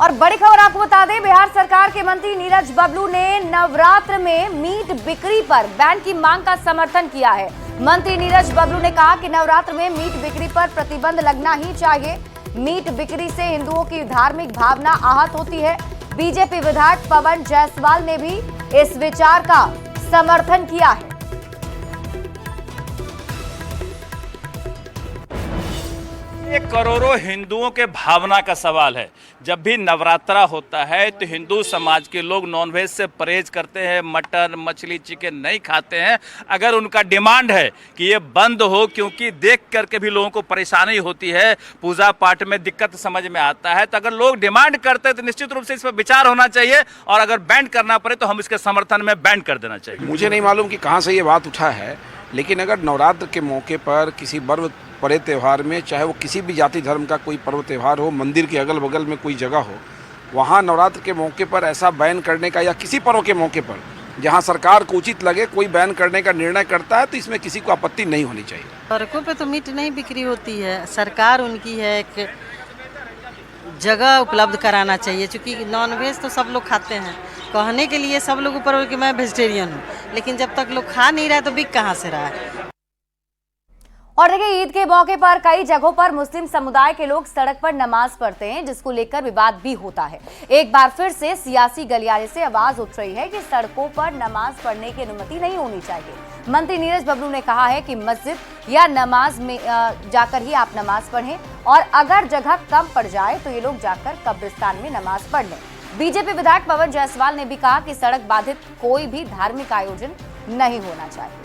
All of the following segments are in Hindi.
और बड़ी खबर आपको बता दें, बिहार सरकार के मंत्री नीरज बबलू ने नवरात्र में मीट बिक्री पर बैन की मांग का समर्थन किया है। मंत्री नीरज बबलू ने कहा कि नवरात्र में मीट बिक्री पर प्रतिबंध लगना ही चाहिए। मीट बिक्री से हिंदुओं की धार्मिक भावना आहत होती है। बीजेपी विधायक पवन जायसवाल ने भी इस विचार का समर्थन किया है। ये करोड़ों हिंदुओं के भावना का सवाल है। जब भी नवरात्रा होता है तो हिंदू समाज के लोग नॉनवेज से परहेज करते हैं, मटन मछली चिकन नहीं खाते हैं। अगर उनका डिमांड है कि ये बंद हो, क्योंकि देख करके भी लोगों को परेशानी होती है, पूजा पाठ में दिक्कत समझ में आता है, तो अगर लोग डिमांड करते हैं तो निश्चित रूप से इस पर विचार होना चाहिए और अगर बैन करना पड़े तो हम इसके समर्थन में बैन कर देना चाहिए। मुझे नहीं मालूम कि कहाँ से ये बात उठा है, लेकिन अगर नवरात्र के मौके पर किसी बड़े त्यौहार में, चाहे वो किसी भी जाति धर्म का कोई पर्व त्यौहार हो, मंदिर के अगल बगल में कोई जगह हो, वहाँ नवरात्र के मौके पर ऐसा बैन करने का, या किसी पर्व के मौके पर जहाँ सरकार को उचित लगे कोई बैन करने का निर्णय करता है, तो इसमें किसी को आपत्ति नहीं होनी चाहिए। सड़कों पे तो मीट नहीं बिक्री होती है, सरकार उनकी है एक जगह उपलब्ध कराना चाहिए, क्योंकि नॉनवेज तो सब लोग खाते हैं। कहने के लिए सब लोग ऊपर कि मैं वेजिटेरियन हूँ, लेकिन जब तक लोग खा नहीं रहा तो बिक कहाँ से रहा है। और देखिए, ईद के मौके पर कई जगहों पर मुस्लिम समुदाय के लोग सड़क पर नमाज पढ़ते हैं, जिसको लेकर विवाद भी होता है। एक बार फिर से सियासी गलियारे से आवाज उठ रही है कि सड़कों पर नमाज पढ़ने की अनुमति नहीं होनी चाहिए। मंत्री नीरज बबलू ने कहा है कि मस्जिद या नमाज में जाकर ही आप नमाज पढ़ें, और अगर जगह कम पड़ जाए तो ये लोग जाकर कब्रिस्तान में नमाज पढ़ लें। बीजेपी विधायक पवन जायसवाल ने भी कहा कि सड़क बाधित कोई भी धार्मिक आयोजन नहीं होना चाहिए।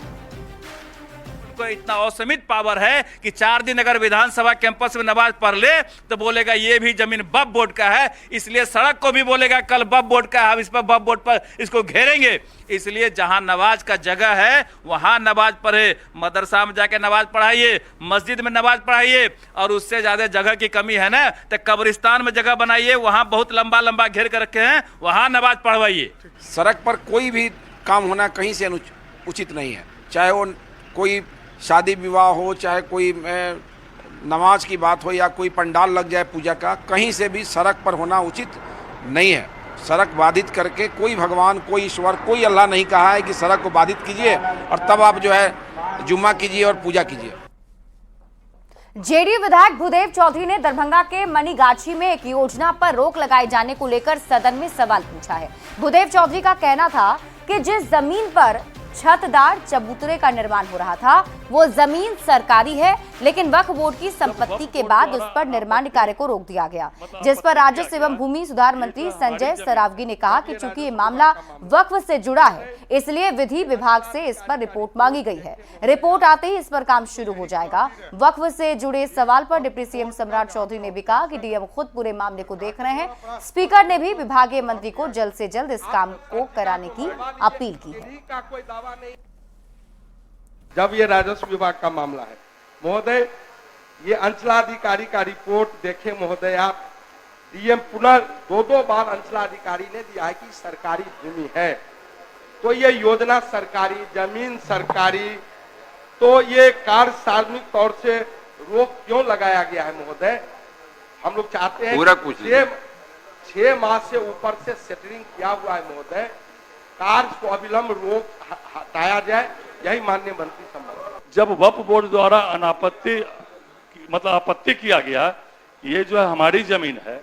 को इतना असीमित पावर है कि 4 दिन अगर विधानसभा कैंपस में नमाज पढ़ ले तो बोलेगा ये भी जमीन वक्फ बोर्ड का है, इसलिए सड़क को भी बोलेगा कल वक्फ बोर्ड का है, हम इस पर वक्फ बोर्ड पर इसको घेरेंगे। इसलिए जहां नमाज का जगह है वहां नमाज पढ़े, मदरसा में जाके नमाज पढ़ाइए, मस्जिद में नमाज पढ़ाइए, और उससे ज्यादा जगह की कमी है ना तो कब्रिस्तान में जगह बनाइए, वहां बहुत लंबा लंबा घेर कर रखे हैं, वहां नमाज पढ़वाइए। सड़क पर कोई भी काम होना कहीं से उचित नहीं है, चाहे वो कोई शादी विवाह हो, चाहे कोई नमाज की बात हो, या कोई पंडाल लग जाए पूजा का, कहीं से भी सड़क पर होना उचित नहीं है। सड़क बाधित करके कोई भगवान, कोई ईश्वर, कोई अल्लाह नहीं कहा है कि सड़क को बाधित कीजिए और तब आप जो है जुम्मा कीजिए और पूजा कीजिए। जेडीयू विधायक भूदेव चौधरी ने दरभंगा के मनीगाछी में एक योजना पर रोक लगाए जाने को लेकर सदन में सवाल पूछा है। भूदेव चौधरी का कहना था कि जिस जमीन पर छतदार चबूतरे का निर्माण हो रहा था वो जमीन सरकारी है, लेकिन वक्फ बोर्ड की संपत्ति के बाद उस पर निर्माण कार्य को रोक दिया गया, जिस पर राजस्व एवं भूमि सुधार मंत्री संजय सरावगी ने कहा कि चूंकि ये मामला वक्फ से जुड़ा है, इसलिए विधि विभाग से इस पर रिपोर्ट मांगी गई है। रिपोर्ट आते ही इस पर काम शुरू हो जाएगा। वक्फ से जुड़े सवाल पर डिप्टी सीएम सम्राट चौधरी ने भी कहा कि डीएम खुद पूरे मामले को देख रहे हैं। स्पीकर ने भी विभागीय मंत्री को जल्द से जल्द इस काम को कराने की अपील की है। जब ये राजस्व विभाग का मामला है महोदय, ये अंचलाधिकारी का रिपोर्ट देखे महोदय आप, डीएम पुनः 2 बार अंचलाधिकारी ने दिया है कि सरकारी भूमि है, तो ये योजना सरकारी, जमीन सरकारी, तो ये कार्य सार्वजनिक तौर से रोक क्यों लगाया गया है महोदय? हम लोग चाहते हैं कि 6 माह से ऊपर से सेटलिंग किया हुआ है महोदय, कार्य को अविलंब रोक हटाया जाए, यही माननीय मंत्री सम्मत। जब वक्फ बोर्ड द्वारा आपत्ति किया गया, ये जो है हमारी जमीन है,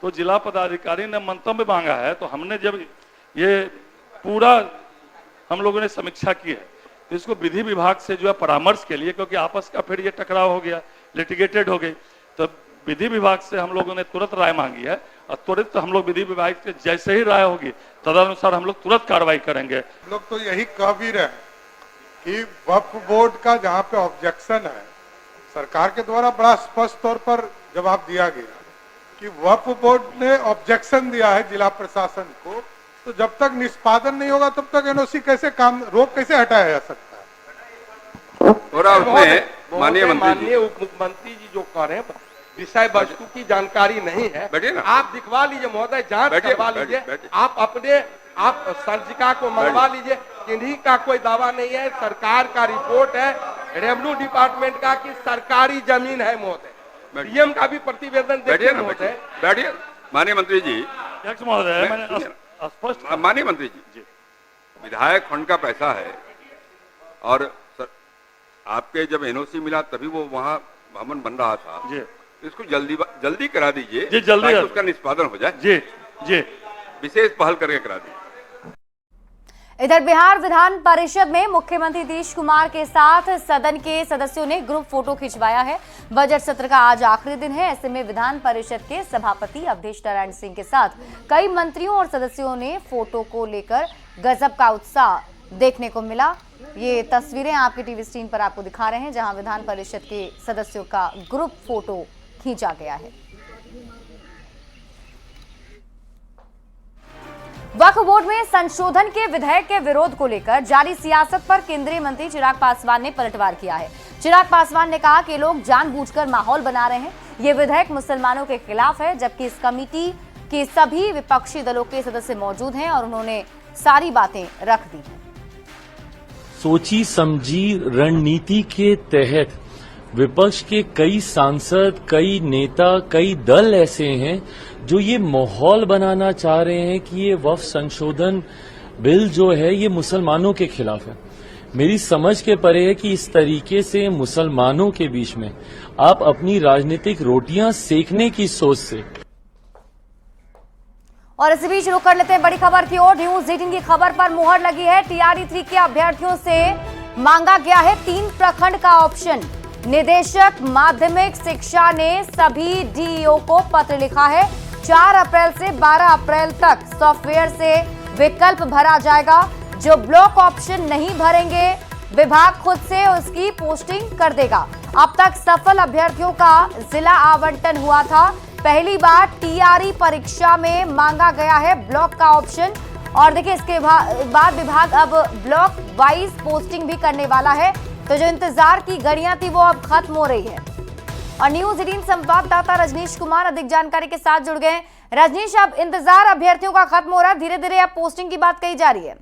तो जिला पदाधिकारी ने मंतव्य मांगा है, तो हमने जब ये पूरा हम लोगों ने समीक्षा की है, तो इसको विधि विभाग से जो है परामर्श के लिए, क्योंकि आपस का फिर ये टकराव हो गया, लिटिगेटेड हो गई, तो विधि विभाग से हम लोगों ने तुरंत राय मांगी है, और तुरंत हम लोग विधि विभाग से जैसे ही राय होगी तदनुसार हम लोग तुरंत कार्रवाई करेंगे। लोग तो यही कह भी रहे हैं कि वक्फ बोर्ड का जहाँ पे ऑब्जेक्शन है, सरकार के द्वारा बड़ा स्पष्ट तौर पर जवाब दिया गया कि वक्फ बोर्ड ने ऑब्जेक्शन दिया है जिला प्रशासन को, तो जब तक निष्पादन नहीं होगा तब तक एनओसी कैसे काम, रोक कैसे हटाया जा सकता है। और माननीय उप मुख्यमंत्री जी जो कह रहे हैं विषय वस्तु की जानकारी नहीं है, आप दिखवा लीजिए महोदय, जांच करवा लीजिए, आप सर्जिका को मंगवा लीजिए, किन्हीं का कोई दावा नहीं है, सरकार का रिपोर्ट है रेवेन्यू डिपार्टमेंट का कि सरकारी जमीन है महोदय, डीएम का भी प्रतिवेदन देखिए महोदय। माननीय मंत्री जी, अध्यक्ष महोदय, मैंने स्पष्ट माननीय मंत्री जी, विधायक फंड का पैसा है और सर, आपके जब एनओसी मिला तभी वो वहाँ भवन बन रहा था जी, इसको जल्दी करा दीजिए जी, जल्दी ताकि उसका निष्पादन हो जाए। जी जी, विशेष पहल करके करा दीजिए। इधर बिहार विधान परिषद में मुख्यमंत्री नीतीश कुमार के साथ सदन के सदस्यों ने ग्रुप फोटो खिंचवाया है। बजट सत्र का आज आखिरी दिन है, ऐसे में विधान परिषद के सभापति अवधेश नारायण सिंह के साथ कई मंत्रियों और सदस्यों ने फोटो को लेकर गजब का उत्साह देखने को मिला। ये तस्वीरें आपके टीवी स्क्रीन पर आपको दिखा रहे हैं, जहां विधान परिषद के सदस्यों का ग्रुप फोटो खींचा गया है। वक्फ बोर्ड में संशोधन के विधेयक के विरोध को लेकर जारी सियासत पर केंद्रीय मंत्री चिराग पासवान ने पलटवार किया है। चिराग पासवान ने कहा कि लोग जानबूझकर माहौल बना रहे हैं, ये विधेयक मुसलमानों के खिलाफ है, जबकि इस कमेटी के सभी विपक्षी दलों के सदस्य मौजूद हैं और उन्होंने सारी बातें रख दी हैं। सोची समझी रणनीति के तहत विपक्ष के कई सांसद, कई नेता, कई दल ऐसे हैं जो ये माहौल बनाना चाह रहे हैं कि ये वक्फ संशोधन बिल जो है ये मुसलमानों के खिलाफ है। मेरी समझ के परे है कि इस तरीके से मुसलमानों के बीच में आप अपनी राजनीतिक रोटियां सेकने की सोच से। और इसी बीच रुक कर लेते हैं बड़ी खबर की ओर। न्यूज 18 की खबर पर मुहर लगी है। टीआरई 3 के अभ्यर्थियों से मांगा गया है 3 प्रखंड का ऑप्शन। निदेशक माध्यमिक शिक्षा ने सभी डीईओ को पत्र लिखा है। 4 अप्रैल से 12 अप्रैल तक सॉफ्टवेयर से विकल्प भरा जाएगा। जो ब्लॉक ऑप्शन नहीं भरेंगे, विभाग खुद से उसकी पोस्टिंग कर देगा। अब तक सफल अभ्यर्थियों का जिला आवंटन हुआ था। पहली बार टीआरई परीक्षा में मांगा गया है ब्लॉक का ऑप्शन। और देखिए, इसके बाद विभाग अब ब्लॉक वाइज पोस्टिंग भी करने वाला है। तो जो इंतजार की घड़ियां थी वो अब खत्म हो रही है। और न्यूज 18 संवाददाता रजनीश कुमार अधिक जानकारी के साथ जुड़ गए। रजनीश, अब इंतजार अभ्यर्थियों का खत्म हो रहा है, धीरे धीरे अब पोस्टिंग की बात कही जा रही है।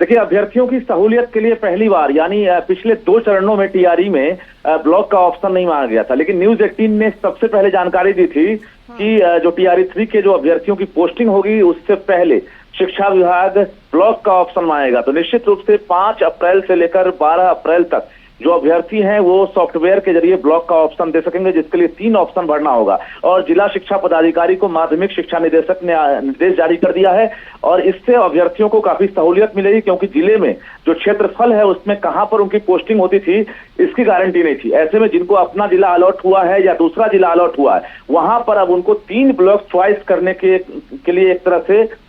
देखिए, अभ्यर्थियों की सहूलियत के लिए पहली बार यानी पिछले 2 चरणों में टीआरई में ब्लॉक का ऑप्शन नहीं मांगा गया था, लेकिन न्यूज 18 ने सबसे पहले जानकारी दी थी कि जो टीआरई 3 के जो अभ्यर्थियों की पोस्टिंग होगी उससे पहले शिक्षा विभाग ब्लॉक का ऑप्शन मांगेगा। तो निश्चित रूप से 5 अप्रैल से लेकर 12 अप्रैल तक जो अभ्यर्थी हैं वो सॉफ्टवेयर के जरिए ब्लॉक का ऑप्शन दे सकेंगे, जिसके लिए 3 ऑप्शन भरना होगा। और जिला शिक्षा पदाधिकारी को माध्यमिक शिक्षा निदेशक ने निर्देश जारी कर दिया है और इससे अभ्यर्थियों को काफी सहूलियत मिलेगी, क्योंकि जिले में जो क्षेत्रफल है उसमें कहां पर उनकी पोस्टिंग होती थी इसकी गारंटी नहीं थी। ऐसे में जिनको अपना जिला अलॉट हुआ है या दूसरा जिला अलॉट हुआ है, वहां पर अब उनको 3 ब्लॉक च्वाइस करने के लिए एक तरह से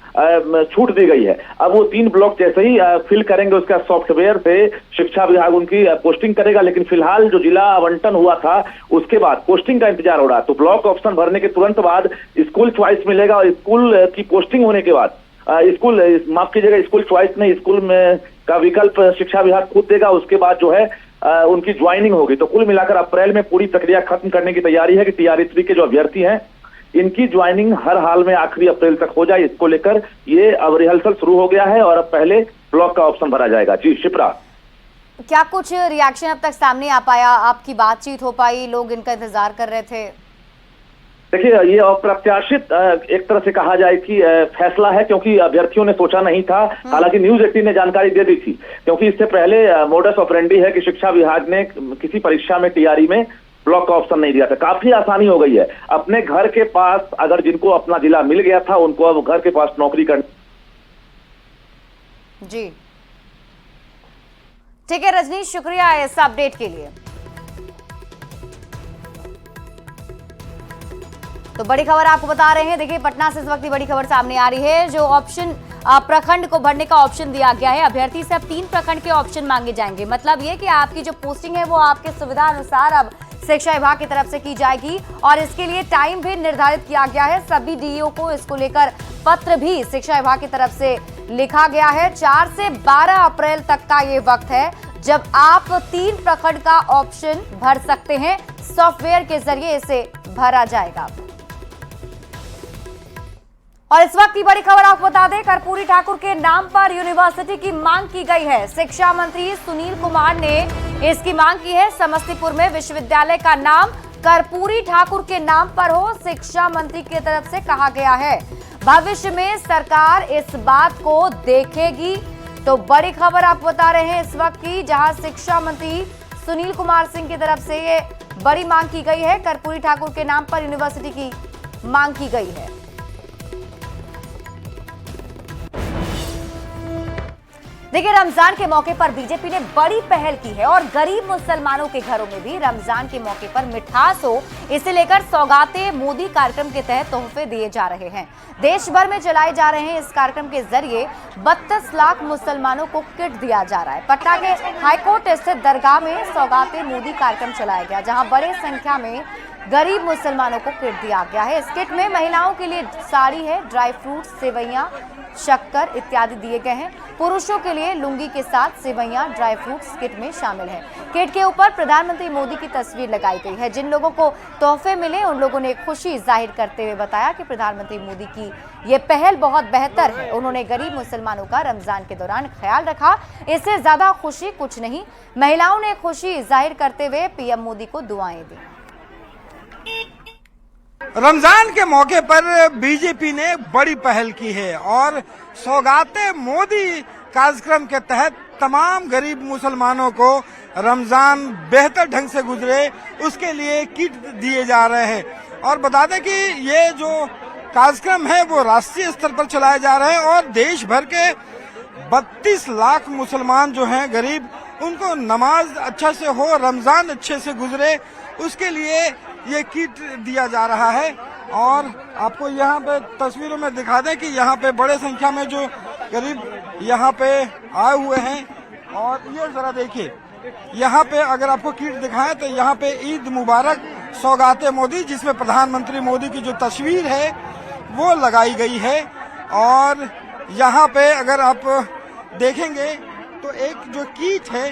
छूट दी गई है। अब वो 3 ब्लॉक जैसे ही फिल करेंगे उसका सॉफ्टवेयर से शिक्षा विभाग उनकी पोस्टिंग करेगा। लेकिन फिलहाल जो जिला आवंटन हुआ था उसके बाद पोस्टिंग का इंतजार हो रहा है। तो ब्लॉक ऑप्शन भरने के तुरंत बाद स्कूल च्वाइस मिलेगा और स्कूल की पोस्टिंग होने के बाद स्कूल च्वाइस नहीं, स्कूल में का विकल्प शिक्षा विभाग खुद देगा। उसके बाद जो है उनकी ज्वाइनिंग होगी। तो कुल मिलाकर अप्रैल में पूरी प्रक्रिया खत्म करने की तैयारी है कि टीआरई 3 के जो अभ्यर्थी हैं इनकी ज्वाइनिंग हर हाल में आखिरी अप्रैल तक हो जाए। इसको लेकर ये अब रिहर्सल शुरू हो गया है और अब पहले ब्लॉक का ऑप्शन भरा जाएगा। जी शिप्रा, क्या कुछ रिएक्शन अब तक सामने आ पाया? आपकी बातचीत हो पाई? लोग इनका इंतजार कर रहे थे? देखिए, ये अप्रत्याशित एक तरह से कहा जाए कि फैसला है, क्योंकि अभ्यर्थियों ने सोचा नहीं था। हालांकि न्यूज 18 ने जानकारी दे दी थी, क्योंकि इससे पहले मोडस ऑपरेंडी है कि शिक्षा विभाग ने किसी परीक्षा में टीआरई में ब्लॉक का ऑप्शन नहीं दिया था। काफी आसानी हो गई है। अपने घर के पास अगर जिनको अपना जिला मिल गया था उनको अब घर के पास नौकरी करनी। जी ठीक है रजनीश, शुक्रिया इस अपडेट के लिए। तो बड़ी खबर आपको बता रहे हैं। देखिए, पटना से इस वक्त बड़ी खबर सामने आ रही है। जो ऑप्शन प्रखंड को भरने का ऑप्शन दिया गया है, अभ्यर्थी से अब 3 प्रखंड के ऑप्शन मांगे जाएंगे। मतलब ये कि आपकी जो पोस्टिंग है वो आपके सुविधा अनुसार अब शिक्षा विभाग की तरफ से की जाएगी और इसके लिए टाइम भी निर्धारित किया गया है। सभी डीईओ को इसको लेकर पत्र भी शिक्षा विभाग की तरफ से लिखा गया है। 4 से 12 अप्रैल तक का ये वक्त है जब आप 3 प्रखंड का ऑप्शन भर सकते हैं। सॉफ्टवेयर के जरिए इसे भरा जाएगा। और इस वक्त की बड़ी खबर आपको बता दें, कर्पूरी ठाकुर के नाम पर यूनिवर्सिटी की मांग की गई है। शिक्षा मंत्री सुनील कुमार ने इसकी मांग की है। समस्तीपुर में विश्वविद्यालय का नाम कर्पूरी ठाकुर के नाम पर हो, शिक्षा मंत्री की तरफ से कहा गया है। भविष्य में सरकार इस बात को देखेगी। तो बड़ी खबर आप बता रहे हैं इस वक्त की, जहां शिक्षा मंत्री सुनील कुमार सिंह की तरफ से ये बड़ी मांग की गई है। कर्पूरी ठाकुर के नाम पर यूनिवर्सिटी की मांग की गई है। देखिए, रमजान के मौके पर बीजेपी ने बड़ी पहल की है और गरीब मुसलमानों के घरों में भी रमजान के मौके पर मिठास हो, इसे लेकर सौगातें मोदी कार्यक्रम के तहत तोहफे दिए जा रहे हैं। देश भर में चलाए जा रहे हैं इस कार्यक्रम के जरिए 32 लाख मुसलमानों को किट दिया जा रहा है। पटना के हाईकोर्ट स्थित दरगाह में सौगातें मोदी कार्यक्रम चलाया गया, जहां बड़ी संख्या में गरीब मुसलमानों को किट दिया गया है। इस किट में महिलाओं के लिए साड़ी है, ड्राई फ्रूट, सेवइयां, शक्कर इत्यादि दिए गए हैं। पुरुषों के लिए लुंगी के साथ सेवइयां, ड्राई फ्रूट्स किट में शामिल है। किट के ऊपर प्रधानमंत्री मोदी की तस्वीर लगाई गई है। जिन लोगों को तोहफे मिले उन लोगों ने खुशी जाहिर करते हुए बताया कि प्रधानमंत्री मोदी की ये पहल बहुत बेहतर है। उन्होंने गरीब मुसलमानों का रमजान के दौरान ख्याल रखा, इससे ज्यादा खुशी कुछ नहीं। महिलाओं ने खुशी जाहिर करते हुए पीएम मोदी को दुआएं दी। रमजान के मौके पर बीजेपी ने बड़ी पहल की है और सौगाते मोदी कार्यक्रम के तहत तमाम गरीब मुसलमानों को रमजान बेहतर ढंग से गुजरे उसके लिए किट दिए जा रहे हैं। और बता दें कि ये जो कार्यक्रम है वो राष्ट्रीय स्तर पर चलाया जा रहा है और देश भर के 32 लाख मुसलमान जो हैं गरीब, उनको नमाज अच्छा से हो, रमजान अच्छे से गुजरे, उसके लिए ये किट दिया जा रहा है। और आपको यहाँ पे तस्वीरों में दिखा दें कि यहाँ पे बड़े संख्या में जो गरीब यहाँ पे आए हुए हैं। और ये जरा देखिए, यहाँ पे अगर आपको किट दिखाएं तो यहाँ पे ईद मुबारक सौगाते मोदी, जिसमें प्रधानमंत्री मोदी की जो तस्वीर है वो लगाई गई है। और यहाँ पे अगर आप देखेंगे तो एक जो किट है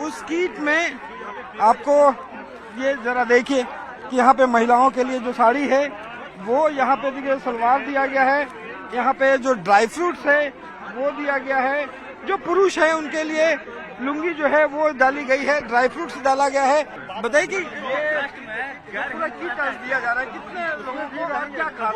उस किट में आपको ये जरा देखिए कि यहाँ पे महिलाओं के लिए जो साड़ी है वो यहाँ पे देखिए सलवार दिया गया है। यहाँ पे जो ड्राई फ्रूट्स है वो दिया गया है। जो पुरुष है उनके लिए लुंगी जो है वो डाली गई है, ड्राई फ्रूट्स डाला गया है। बताइए कि ये पूरा किट दिया जा रहा है, कितने लोगों को क्या खास?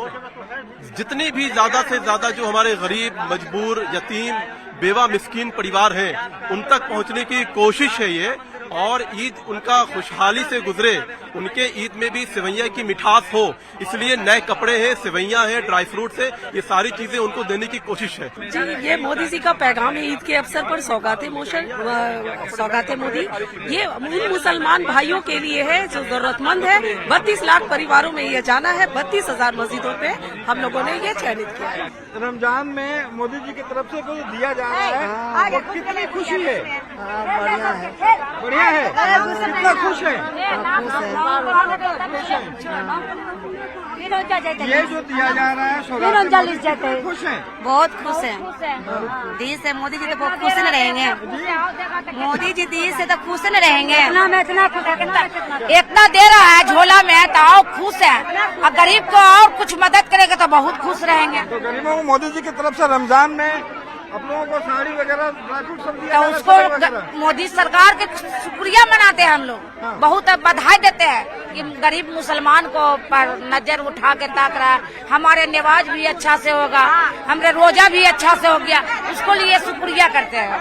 जितनी भी ज्यादा से ज्यादा जो हमारे गरीब, मजबूर, यतीम, बेवा, मिस्कीन परिवार हैं उन तक पहुंचने की कोशिश है ये। और ईद उनका खुशहाली से गुजरे, उनके ईद में भी सेवैया की मिठास हो, इसलिए नए कपड़े हैं, सेवैया हैं, ड्राई फ्रूट्स है, ये सारी चीजें उनको देने की कोशिश है। जी, ये मोदी जी का पैगाम है ईद के अवसर पर सौगाते मोदी। ये उन मुसलमान भाइयों के लिए है जो जरूरतमंद है। 32 लाख परिवारों में ये जाना है। 32,000 मस्जिदों पे हम लोगों ने ये चयनित किया है। रमजान में मोदी जी की तरफ से कुछ दिया जा रहा है और कितनी खुशी है। बढ़िया है, बढ़िया है, कितना खुश है। ये जो दिया जा रहा है सौगात, खुश है, बहुत खुश है। दी से मोदी जी तो बहुत खुश न रहेंगे। मोदी जी दी से तो खुश न रहेंगे। इतना दे रहा है झोला में तो और खुश है, और गरीब को और कुछ मदद करेगा तो बहुत खुश रहेंगे। तो गरीबों को मोदी जी की तरफ से रमजान में आप लोगों को साड़ी वगैरह ड्राई फ्रूट सब दिया, तो उसको मोदी सरकार के शुक्रिया मनाते हैं हम लोग। बहुत बधाई देते हैं कि गरीब मुसलमान को पर नजर उठा के ताक रहा है। हमारे नमाज भी अच्छा से होगा, हमारे रोजा भी अच्छा से हो गया, उसको लिए शुक्रिया करते हैं।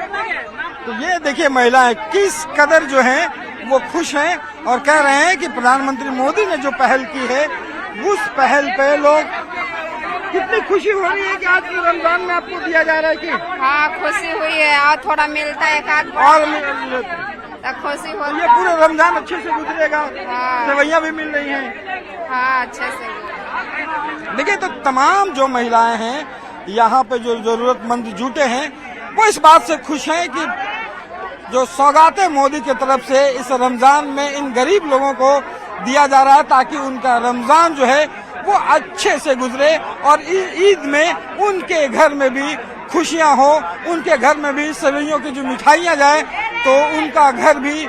तो ये देखिए महिलाएं किस कदर जो हैं वो खुश हैं और कह रहे हैं कि प्रधानमंत्री मोदी ने जो पहल की है उस पहल पे लोग, कितनी खुशी हो रही है कि आज रमजान में आपको दिया जा रहा है कि? हाँ, खुशी हुई है और थोड़ा मिलता है एक आध और तो खुशी हो। ये पूरे रमजान अच्छे से गुजरेगा। सेवैयां भी मिल रही हैं। हाँ, अच्छे से। देखिए, तो तमाम जो महिलाएं हैं यहाँ पे जो जरूरतमंद जुटे हैं वो इस बात से खुश हैं कि जो सौगाते मोदी की तरफ से इस रमजान में इन गरीब लोगों को दिया जा रहा है ताकि उनका रमजान जो है वो अच्छे से गुजरे और ईद में उनके घर में भी खुशियां हो, उनके घर में भी सेवइयों की जो मिठाइयां जाए तो उनका घर भी,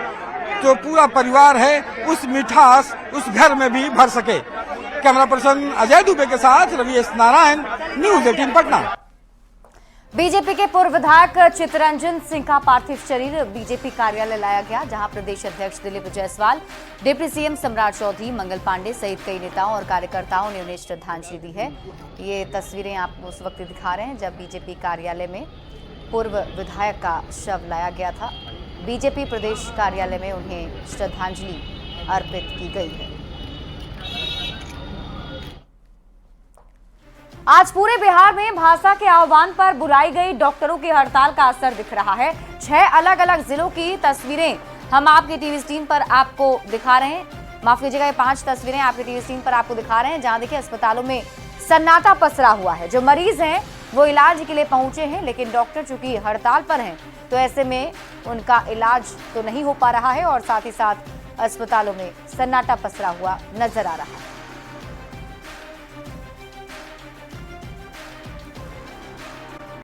जो पूरा परिवार है, उस मिठास उस घर में भी भर सके। कैमरा पर्सन अजय दुबे के साथ Ravi S Narayan, news 18 Patna. BJP के पूर्व विधायक चित्तरंजन सिंह का पार्थिव शरीर बीजेपी कार्यालय लाया गया, जहां प्रदेश अध्यक्ष दिलीप जायसवाल, डिप्टी सीएम सम्राट चौधरी, मंगल पांडे सहित कई नेताओं और कार्यकर्ताओं ने उन्हें श्रद्धांजलि दी है। ये तस्वीरें आप उस वक्त दिखा रहे हैं जब बीजेपी कार्यालय में पूर्व विधायक का शव लाया गया था। बीजेपी प्रदेश कार्यालय में उन्हें श्रद्धांजलि अर्पित की गई है। आज पूरे बिहार में भाषा के आह्वान पर बुलाई गई डॉक्टरों की हड़ताल का असर दिख रहा है। 6 अलग अलग जिलों की तस्वीरें हम आपकी टीवी स्क्रीन पर आपको दिखा रहे हैं। माफ कीजिएगा, ये 5 तस्वीरें आपकी टीवी स्क्रीन पर आपको दिखा रहे हैं, जहां देखिए अस्पतालों में सन्नाटा पसरा हुआ है। जो मरीज हैं वो इलाज के लिए पहुंचे हैं, लेकिन डॉक्टर चूंकि हड़ताल पर हैं तो ऐसे में उनका इलाज तो नहीं हो पा रहा है और साथ ही साथ अस्पतालों में सन्नाटा पसरा हुआ नजर आ रहा है।